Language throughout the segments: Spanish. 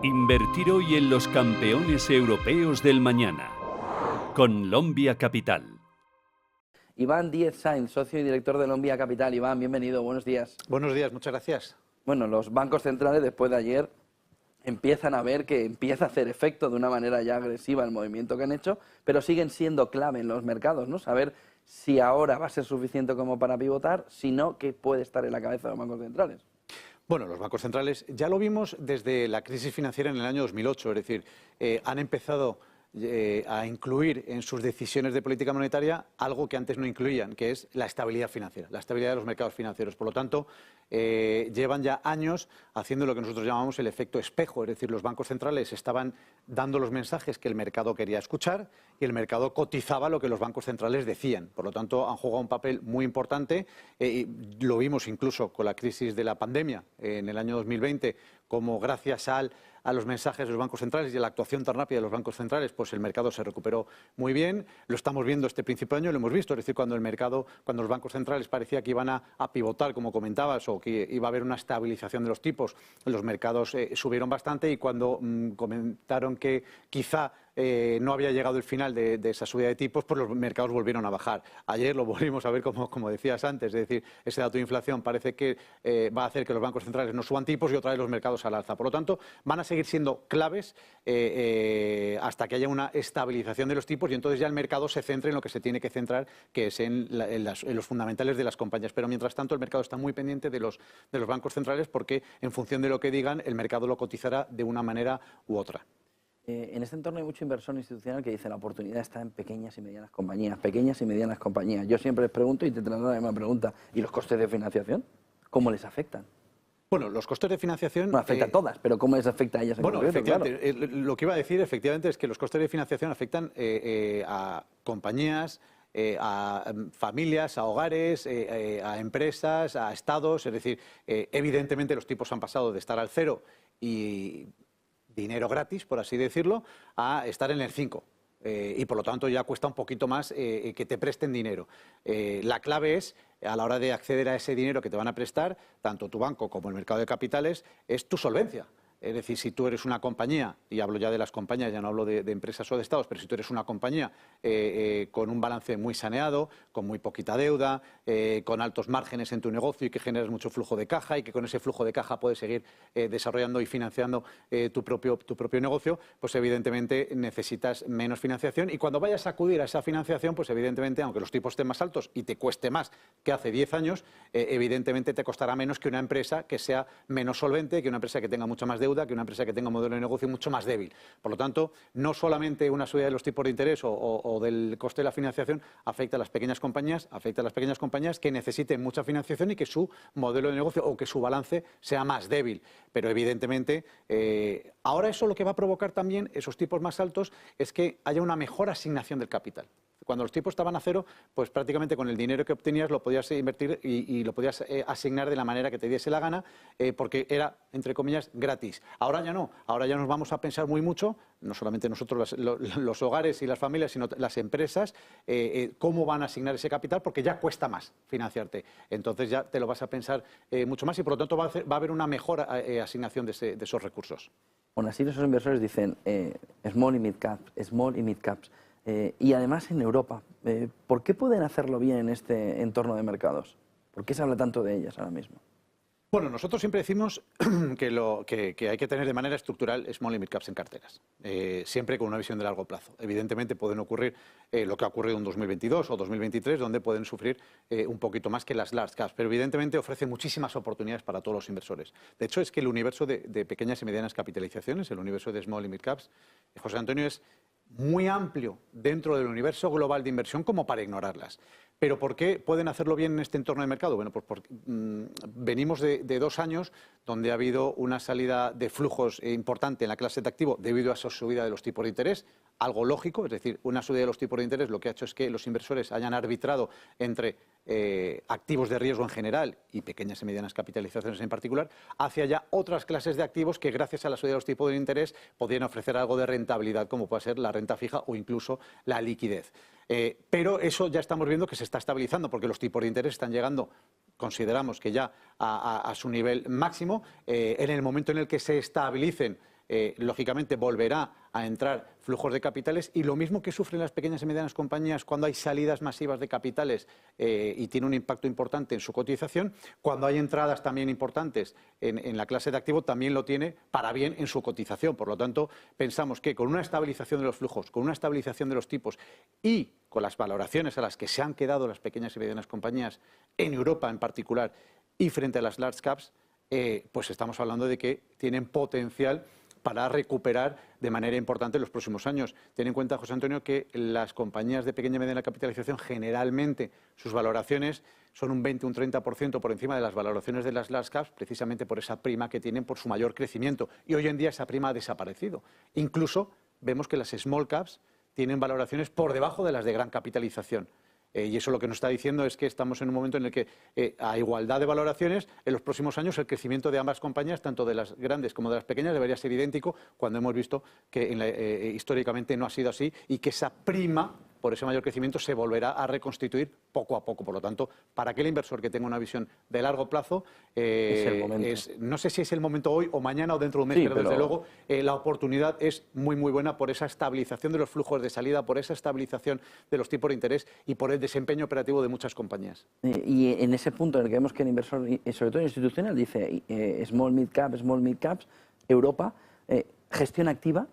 Invertir hoy en los campeones europeos del mañana. Con Lombia Capital. Iván Díez Sainz, socio y director de Lombia Capital. Iván, bienvenido, buenos días. Buenos días, muchas gracias. Bueno, los bancos centrales después de ayer empiezan a ver que empieza a hacer efecto de una manera ya agresiva el movimiento que han hecho, pero siguen siendo clave en los mercados, ¿no? Saber si ahora va a ser suficiente como para pivotar, si no, ¿qué puede estar en la cabeza de los bancos centrales? Bueno, los bancos centrales ya lo vimos desde la crisis financiera en el año 2008, es decir, han empezado a incluir en sus decisiones de política monetaria algo que antes no incluían, que es la estabilidad financiera, la estabilidad de los mercados financieros. Por lo tanto, llevan ya años haciendo lo que nosotros llamamos el efecto espejo, es decir, los bancos centrales estaban dando los mensajes que el mercado quería escuchar y el mercado cotizaba lo que los bancos centrales decían. Por lo tanto, han jugado un papel muy importante y lo vimos incluso con la crisis de la pandemia en el año 2020, como gracias a los mensajes de los bancos centrales y a la actuación tan rápida de los bancos centrales, pues el mercado se recuperó muy bien. Lo estamos viendo este principio de año, lo hemos visto, es decir, cuando los bancos centrales parecía que iban a pivotar, como comentabas, o que iba a haber una estabilización de los tipos, los mercados subieron bastante y cuando comentaron que quizá no había llegado el final de esa subida de tipos, pues los mercados volvieron a bajar. Ayer lo volvimos a ver como decías antes, es decir, ese dato de inflación parece que va a hacer que los bancos centrales no suban tipos y otra vez los mercados al alza. Por lo tanto, van a seguir siendo claves hasta que haya una estabilización de los tipos y entonces ya el mercado se centre en lo que se tiene que centrar, que es en los fundamentales de las compañías. Pero mientras tanto, el mercado está muy pendiente de los bancos centrales porque en función de lo que digan, el mercado lo cotizará de una manera u otra. En este entorno hay mucho inversor institucional que dice la oportunidad está en pequeñas y medianas compañías, pequeñas y medianas compañías. Yo siempre les pregunto y te traslado la misma pregunta, ¿y los costes de financiación? ¿Cómo les afectan? Bueno, los costes de financiación... No afecta a todas, pero ¿cómo les afecta a ellas? Bueno, efectivamente, claro. Lo que iba a decir efectivamente es que los costes de financiación afectan a compañías, a familias, a hogares, a empresas, a estados. Es decir, evidentemente los tipos han pasado de estar al 0 y dinero gratis, por así decirlo, a estar en el 5. Y por lo tanto ya cuesta un poquito más que te presten dinero. La clave es, a la hora de acceder a ese dinero que te van a prestar, tanto tu banco como el mercado de capitales, es tu solvencia. Es decir, si tú eres una compañía, y hablo ya de las compañías, ya no hablo de empresas o de estados, pero si tú eres una compañía con un balance muy saneado, con muy poquita deuda, con altos márgenes en tu negocio y que generas mucho flujo de caja y que con ese flujo de caja puedes seguir desarrollando y financiando tu propio negocio, pues evidentemente necesitas menos financiación y cuando vayas a acudir a esa financiación, pues evidentemente, aunque los tipos estén más altos y te cueste más que hace 10 años, evidentemente te costará menos que una empresa que sea menos solvente, que una empresa que tenga mucha más deuda, que una empresa que tenga un modelo de negocio mucho más débil. Por lo tanto, no solamente una subida de los tipos de interés o del coste de la financiación afecta a las pequeñas compañías, afecta a las pequeñas compañías que necesiten mucha financiación y que su modelo de negocio o que su balance sea más débil. Pero evidentemente, ahora eso lo que va a provocar también, esos tipos más altos, es que haya una mejor asignación del capital. Cuando los tipos estaban a 0, pues prácticamente con el dinero que obtenías lo podías invertir y lo podías asignar de la manera que te diese la gana, porque era, entre comillas, gratis. Ahora ya no, ahora ya nos vamos a pensar muy mucho, no solamente nosotros los hogares y las familias, sino las empresas, cómo van a asignar ese capital, porque ya cuesta más financiarte. Entonces ya te lo vas a pensar mucho más y por lo tanto va a haber una mejor asignación de esos recursos. Aún así, esos inversores dicen small y mid caps. Y además en Europa, ¿por qué pueden hacerlo bien en este entorno de mercados? ¿Por qué se habla tanto de ellas ahora mismo? Bueno, nosotros siempre decimos que hay que tener de manera estructural small y mid caps en carteras, siempre con una visión de largo plazo. Evidentemente pueden ocurrir lo que ha ocurrido en 2022 o 2023, donde pueden sufrir un poquito más que las large caps, pero evidentemente ofrece muchísimas oportunidades para todos los inversores. De hecho, es que el universo de pequeñas y medianas capitalizaciones, el universo de small y mid caps, José Antonio, es muy amplio dentro del universo global de inversión como para ignorarlas. ¿Pero por qué pueden hacerlo bien en este entorno de mercado? Bueno, pues porque venimos de 2 años donde ha habido una salida de flujos importante en la clase de activo debido a esa subida de los tipos de interés, algo lógico, es decir, una subida de los tipos de interés lo que ha hecho es que los inversores hayan arbitrado entre activos de riesgo en general y pequeñas y medianas capitalizaciones en particular, hacia ya otras clases de activos que gracias a la subida de los tipos de interés podrían ofrecer algo de rentabilidad, como puede ser la renta fija o incluso la liquidez. Pero eso ya estamos viendo que se está estabilizando porque los tipos de interés están llegando, consideramos que ya a su nivel máximo. En el momento en el que se estabilicen lógicamente volverá a entrar flujos de capitales, y lo mismo que sufren las pequeñas y medianas compañías cuando hay salidas masivas de capitales y tiene un impacto importante en su cotización, cuando hay entradas también importantes en la clase de activo también lo tiene para bien en su cotización. Por lo tanto, pensamos que con una estabilización de los flujos, con una estabilización de los tipos y con las valoraciones a las que se han quedado las pequeñas y medianas compañías en Europa en particular y frente a las large caps, pues estamos hablando de que tienen potencial para recuperar de manera importante en los próximos años. Ten en cuenta, José Antonio, que las compañías de pequeña y mediana capitalización, generalmente sus valoraciones son un 20, un 30% por encima de las valoraciones de las large caps, precisamente por esa prima que tienen por su mayor crecimiento. Y hoy en día esa prima ha desaparecido. Incluso vemos que las small caps tienen valoraciones por debajo de las de gran capitalización. Y eso lo que nos está diciendo es que estamos en un momento en el que, a igualdad de valoraciones, en los próximos años el crecimiento de ambas compañías, tanto de las grandes como de las pequeñas, debería ser idéntico, cuando hemos visto que históricamente no ha sido así y que esa prima por ese mayor crecimiento se volverá a reconstituir poco a poco. Por lo tanto, para aquel inversor que tenga una visión de largo plazo, no sé si es el momento hoy o mañana o dentro de un mes, pero desde luego la oportunidad es muy, muy buena por esa estabilización de los flujos de salida, por esa estabilización de los tipos de interés y por el desempeño operativo de muchas compañías. Y en ese punto en el que vemos que el inversor, sobre todo institucional, dice small mid caps, Europa, gestión activa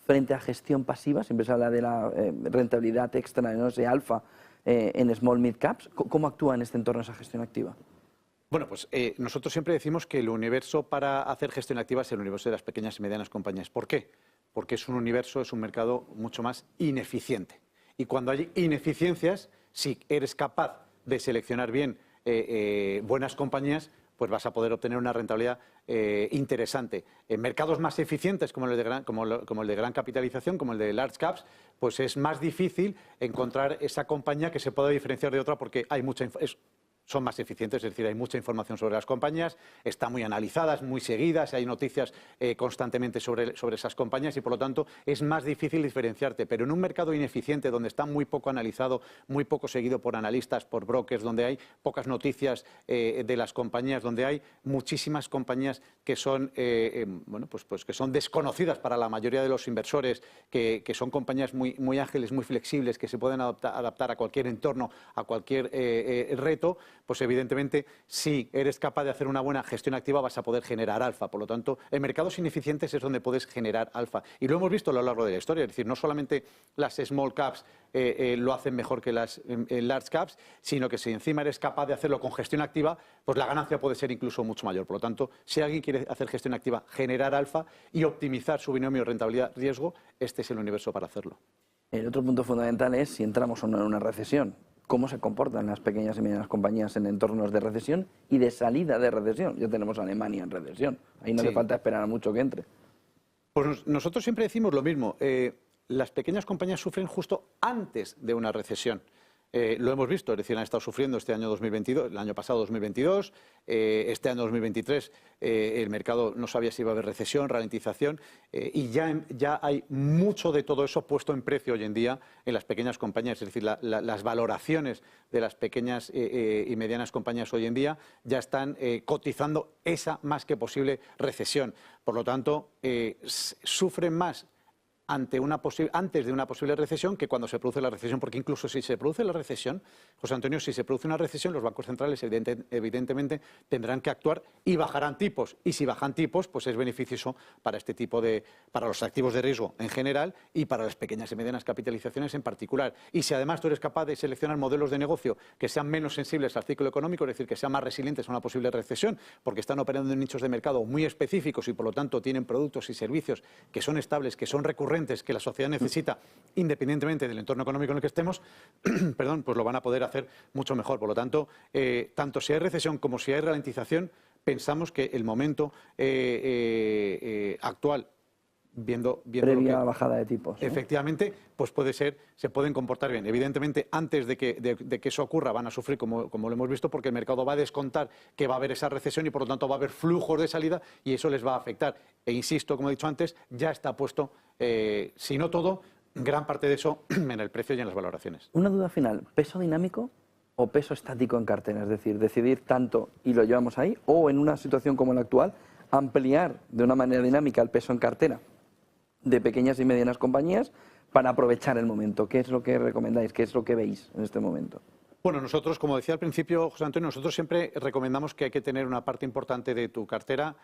frente a gestión pasiva, siempre se habla de la rentabilidad extra, no sé, alfa en small mid caps. ¿Cómo actúa en este entorno esa gestión activa? Bueno, pues nosotros siempre decimos que el universo para hacer gestión activa es el universo de las pequeñas y medianas compañías. ¿Por qué? Porque es un universo, es un mercado mucho más ineficiente. Y cuando hay ineficiencias, si eres capaz de seleccionar bien buenas compañías, pues vas a poder obtener una rentabilidad interesante. En mercados más eficientes como el de gran capitalización, como el de large caps, pues es más difícil encontrar esa compañía que se pueda diferenciar de otra porque hay son más eficientes, es decir, hay mucha información sobre las compañías, están muy analizadas, muy seguidas, hay noticias constantemente sobre esas compañías y, por lo tanto, es más difícil diferenciarte. Pero en un mercado ineficiente, donde está muy poco analizado, muy poco seguido por analistas, por brokers, donde hay pocas noticias de las compañías, donde hay muchísimas compañías que son, que son desconocidas para la mayoría de los inversores, que son compañías muy, muy ágiles, muy flexibles, que se pueden adaptar a cualquier entorno, a cualquier reto, pues evidentemente si eres capaz de hacer una buena gestión activa vas a poder generar alfa. Por lo tanto, en mercados ineficientes es donde puedes generar alfa. Y lo hemos visto a lo largo de la historia, es decir, no solamente las small caps lo hacen mejor que las large caps, sino que si encima eres capaz de hacerlo con gestión activa, pues la ganancia puede ser incluso mucho mayor. Por lo tanto, si alguien quiere hacer gestión activa, generar alfa y optimizar su binomio rentabilidad-riesgo, este es el universo para hacerlo. El otro punto fundamental es si entramos o no en una recesión. ¿Cómo se comportan las pequeñas y medianas compañías en entornos de recesión y de salida de recesión? Ya tenemos a Alemania en recesión. Ahí no hace falta esperar a mucho que entre. Pues nosotros siempre decimos lo mismo. Las pequeñas compañías sufren justo antes de una recesión. Lo hemos visto, es decir, han estado sufriendo este año 2022, el año pasado 2022, este año 2023 el mercado no sabía si iba a haber recesión, ralentización, y ya hay mucho de todo eso puesto en precio hoy en día en las pequeñas compañías, es decir, las valoraciones de las pequeñas y medianas compañías hoy en día ya están cotizando esa más que posible recesión. Por lo tanto, sufren más antes de una posible recesión que cuando se produce la recesión, porque incluso si se produce la recesión, José Antonio, si se produce una recesión, los bancos centrales evidentemente tendrán que actuar y bajarán tipos. Y si bajan tipos, pues es beneficioso para para los activos de riesgo en general y para las pequeñas y medianas capitalizaciones en particular. Y si además tú eres capaz de seleccionar modelos de negocio que sean menos sensibles al ciclo económico, es decir, que sean más resilientes a una posible recesión, porque están operando en nichos de mercado muy específicos y por lo tanto tienen productos y servicios que son estables, que son recurrentes, que la sociedad necesita, independientemente del entorno económico en el que estemos, perdón, pues lo van a poder hacer mucho mejor. Por lo tanto, tanto si hay recesión como si hay ralentización, pensamos que el momento actual, viendo previa bajada de tipos, ¿no? Efectivamente, pues se pueden comportar bien. Evidentemente, antes de que eso ocurra, van a sufrir, como lo hemos visto, porque el mercado va a descontar que va a haber esa recesión y, por lo tanto, va a haber flujos de salida y eso les va a afectar. E insisto, como he dicho antes, ya está puesto, si no todo, gran parte de eso en el precio y en las valoraciones. Una duda final, ¿peso dinámico o peso estático en cartera? Es decir, decidir tanto y lo llevamos ahí, o en una situación como la actual, ampliar de una manera dinámica el peso en cartera de pequeñas y medianas compañías para aprovechar el momento. ¿Qué es lo que recomendáis? ¿Qué es lo que veis en este momento? Bueno, nosotros, como decía al principio, José Antonio, nosotros siempre recomendamos que hay que tener una parte importante de tu cartera,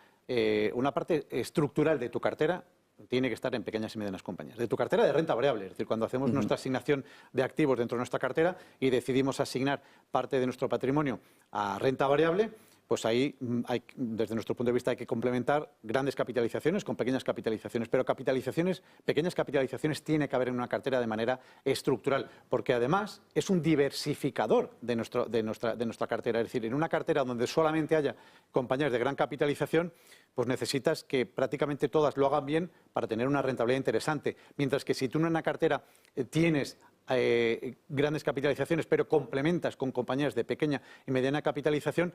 una parte estructural de tu cartera, tiene que estar en pequeñas y medianas compañías. De tu cartera de renta variable, es decir, cuando hacemos nuestra asignación de activos dentro de nuestra cartera y decidimos asignar parte de nuestro patrimonio a renta variable, pues ahí, desde nuestro punto de vista, hay que complementar grandes capitalizaciones con pequeñas capitalizaciones. Pero pequeñas capitalizaciones tiene que haber en una cartera de manera estructural, porque además es un diversificador de nuestra cartera. Es decir, en una cartera donde solamente haya compañías de gran capitalización, pues necesitas que prácticamente todas lo hagan bien para tener una rentabilidad interesante. Mientras que si tú en una cartera tienes grandes capitalizaciones, pero complementas con compañías de pequeña y mediana capitalización,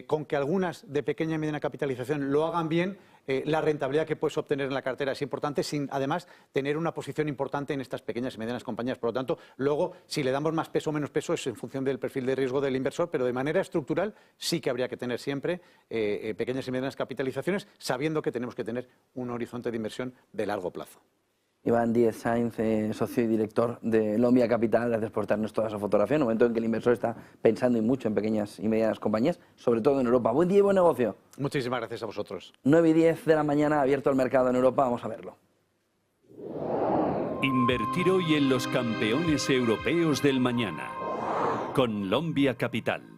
con que algunas de pequeña y mediana capitalización lo hagan bien, la rentabilidad que puedes obtener en la cartera es importante, sin además tener una posición importante en estas pequeñas y medianas compañías. Por lo tanto, luego, si le damos más peso o menos peso, es en función del perfil de riesgo del inversor, pero de manera estructural sí que habría que tener siempre pequeñas y medianas capitalizaciones, sabiendo que tenemos que tener un horizonte de inversión de largo plazo. Iván Díez Sainz, socio y director de Lombia Capital, gracias por darnos toda esa fotografía, en un momento en que el inversor está pensando y mucho en pequeñas y medianas compañías, sobre todo en Europa. Buen día y buen negocio. Muchísimas gracias a vosotros. 9:10 de la mañana, abierto el mercado en Europa, vamos a verlo. Invertir hoy en los campeones europeos del mañana. Con Lombia Capital.